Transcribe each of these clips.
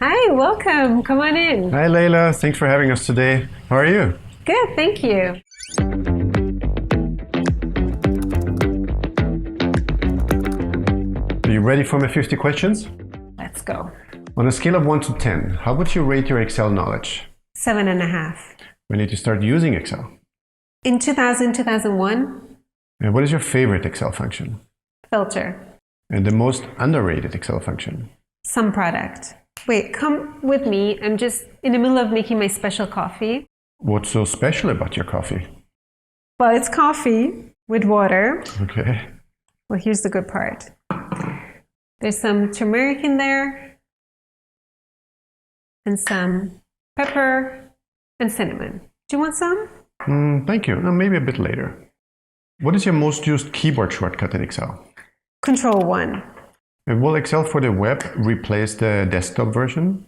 Hi, welcome. Come on in. Hi, Leila. Thanks for having us today. How are you? Good, thank you. Are you ready for my 50 questions? Let's go. On a scale of 1 to 10, how would you rate your Excel knowledge? 7.5. When did you start using Excel? In 2001, And what is your favorite Excel function? filter. And the most underrated Excel function? Some product. Wait, come with me. I'm just in the middle of making my special coffee. What's so special about your coffee? Well, it's coffee with water. Okay. Well, here's the good part. There's some turmeric in there, and some pepper and cinnamon. Do you want some? Thank you. Maybe a bit later. What is your most used keyboard shortcut in Excel? Control 1. And will Excel for the web replace the desktop version?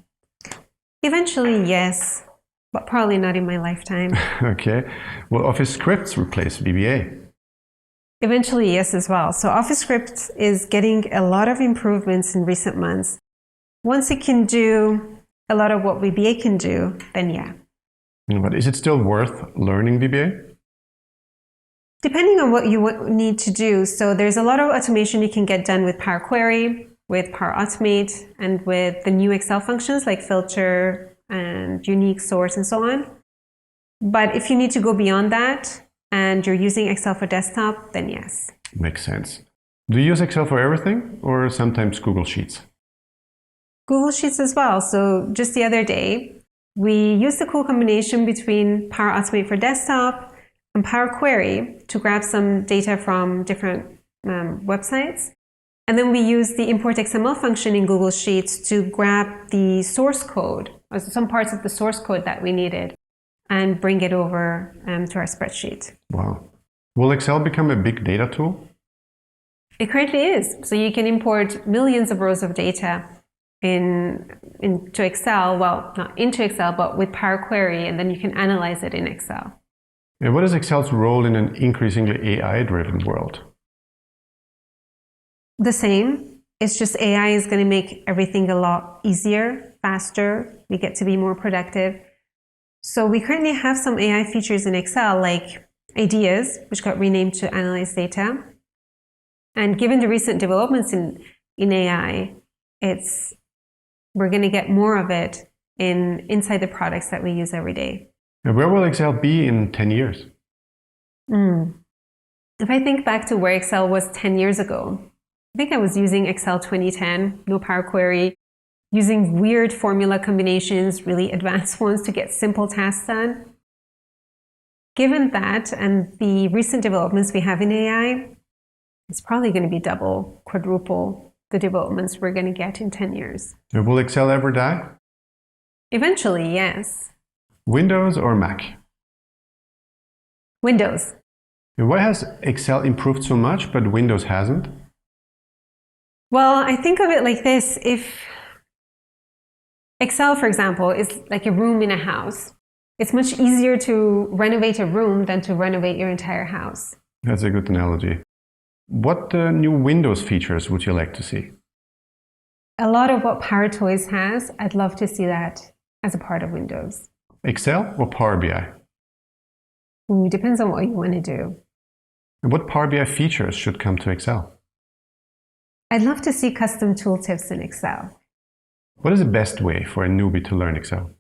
Eventually, yes, but probably not in my lifetime. Okay. Will Office Scripts replace VBA? Eventually, yes, as well. So Office Script is getting a lot of improvements in recent months. Once it can do a lot of what VBA can do, then yeah. But is it still worth learning VBA? Depending on what you need to do. So there's a lot of automation you can get done with Power Query, with Power Automate, and with the new Excel functions like filter and unique source and so on. But if you need to go beyond that and you're using Excel for desktop, then yes. Makes sense. Do you use Excel for everything or sometimes Google Sheets? Google Sheets as well. So just the other day, we used the cool combination between Power Automate for desktop and Power Query to grab some data from different websites. And then we used the import XML function in Google Sheets to grab the source code, or some parts of the source code that we needed, and bring it over to our spreadsheet. Wow. Will Excel become a big data tool? It currently is. So you can import millions of rows of data into Excel, well, not into Excel, but with Power Query, and then you can analyze it in Excel. And what is Excel's role in an increasingly AI-driven world? The same. It's just AI is going to make everything a lot easier, faster. We get to be more productive. So we currently have some AI features in Excel, like ideas, which got renamed to analyze data. And given the recent developments in AI, we're going to get more of it inside the products that we use every day. And where will Excel be in 10 years? If I think back to where Excel was 10 years ago, I think I was using Excel 2010, no Power Query, using weird formula combinations, really advanced ones to get simple tasks done. Given that and the recent developments we have in AI, it's probably going to be double, quadruple the developments we're going to get in 10 years. And will Excel ever die? Eventually, yes. Windows or Mac? Windows. And why has Excel improved so much, but Windows hasn't? Well, I think of it like this. If Excel, for example, is like a room in a house, it's much easier to renovate a room than to renovate your entire house. That's a good analogy. What new Windows features would you like to see? A lot of what Power Toys has, I'd love to see that as a part of Windows. Excel or Power BI? Depends on what you want to do. And what Power BI features should come to Excel? I'd love to see custom tooltips in Excel. What is the best way for a newbie to learn Excel?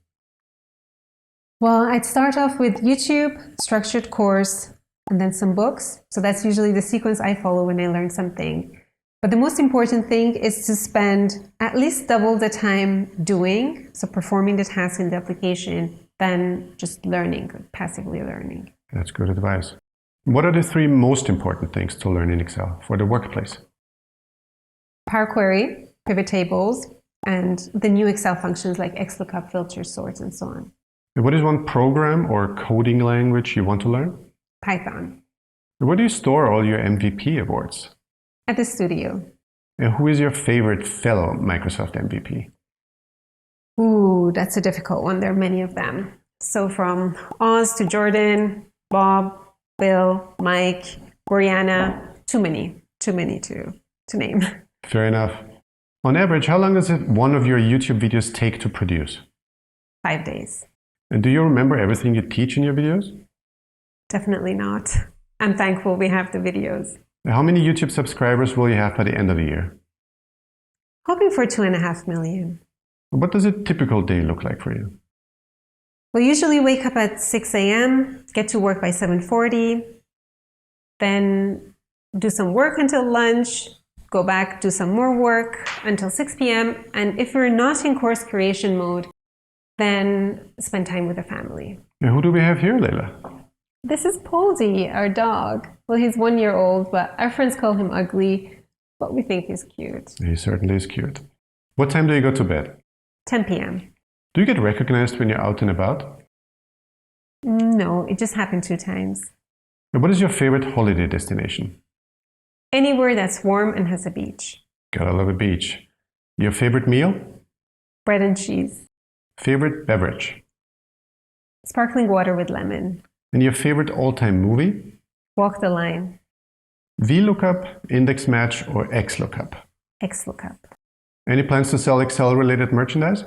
Well, I'd start off with YouTube, structured course, and then some books. So that's usually the sequence I follow when I learn something. But the most important thing is to spend at least double the time doing, so performing the task in the application, than just learning, passively learning. That's good advice. What are the 3 most important things to learn in Excel for the workplace? Power Query, pivot tables, and the new Excel functions like XLOOKUP, filter, sorts, and so on. And what is one program or coding language you want to learn? Python. And where do you store all your MVP awards? At the studio. And who is your favorite fellow Microsoft MVP? Ooh, that's a difficult one. There are many of them. So from Oz to Jordan, Bob, Bill, Mike, Oriana, too many to name. Fair enough. On average, how long does one of your YouTube videos take to produce? 5 days. And do you remember everything you teach in your videos? Definitely not. I'm thankful we have the videos. How many YouTube subscribers will you have by the end of the year? Hoping for 2.5 million. What does a typical day look like for you? We'll usually wake up at 6 a.m., get to work by 7:40, then do some work until lunch, go back, do some more work until 6 p.m. And if we're not in course creation mode, then spend time with the family. And who do we have here, Leila? This is Poldy, our dog. Well, he's 1 year old, but our friends call him ugly, but we think he's cute. He certainly is cute. What time do you go to bed? 10 p.m. Do you get recognized when you're out and about? No, it just happened 2 times. And what is your favorite holiday destination? Anywhere that's warm and has a beach. Gotta love a beach. Your favorite meal? Bread and cheese. Favorite beverage? Sparkling water with lemon. And your favorite all-time movie? Walk the line. VLOOKUP, index match, or XLOOKUP? XLOOKUP. Any plans to sell Excel-related merchandise?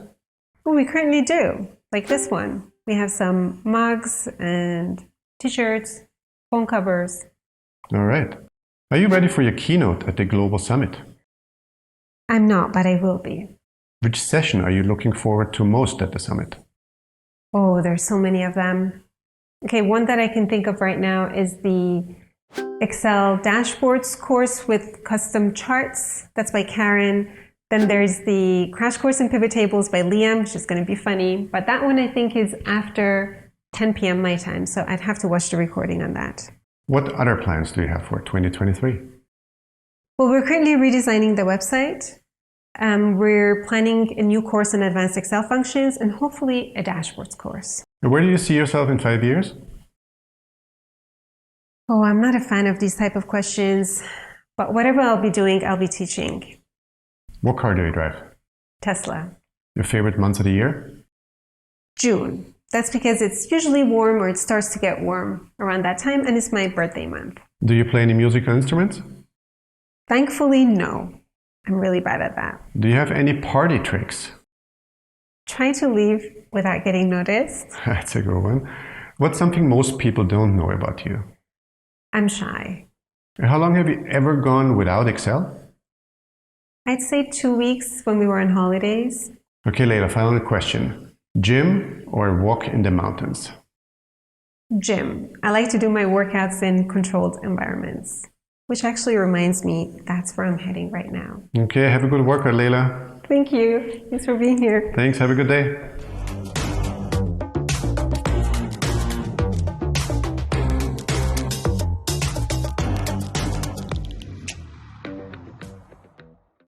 Well, we currently do, like this one. We have some mugs and t-shirts, phone covers. All right. Are you ready for your keynote at the Global Summit? I'm not, but I will be. Which session are you looking forward to most at the summit? Oh, there's so many of them. Okay, one that I can think of right now is the Excel dashboards course with custom charts. That's by Karen. Then there's the crash course in pivot tables by Liam, which is going to be funny. But that one I think is after 10 p.m. my time, so I'd have to watch the recording on that. What other plans do you have for 2023? Well, we're currently redesigning the website. We're planning a new course on advanced Excel functions and hopefully a dashboards course. And where do you see yourself in 5 years? Oh, I'm not a fan of these type of questions, but whatever I'll be doing, I'll be teaching. What car do you drive? Tesla. Your favorite month of the year? June. That's because it's usually warm or it starts to get warm around that time, and it's my birthday month. Do you play any musical instruments? Thankfully, no. I'm really bad at that. Do you have any party tricks? Try to leave without getting noticed. That's a good one. What's something most people don't know about you? I'm shy. How long have you ever gone without Excel? I'd say 2 weeks when we were on holidays. Okay, Leila, final question. Gym or walk in the mountains? Gym. I like to do my workouts in controlled environments, which actually reminds me that's where I'm heading right now. Okay, have a good workout, Leila. Thank you. Thanks for being here. Thanks, have a good day.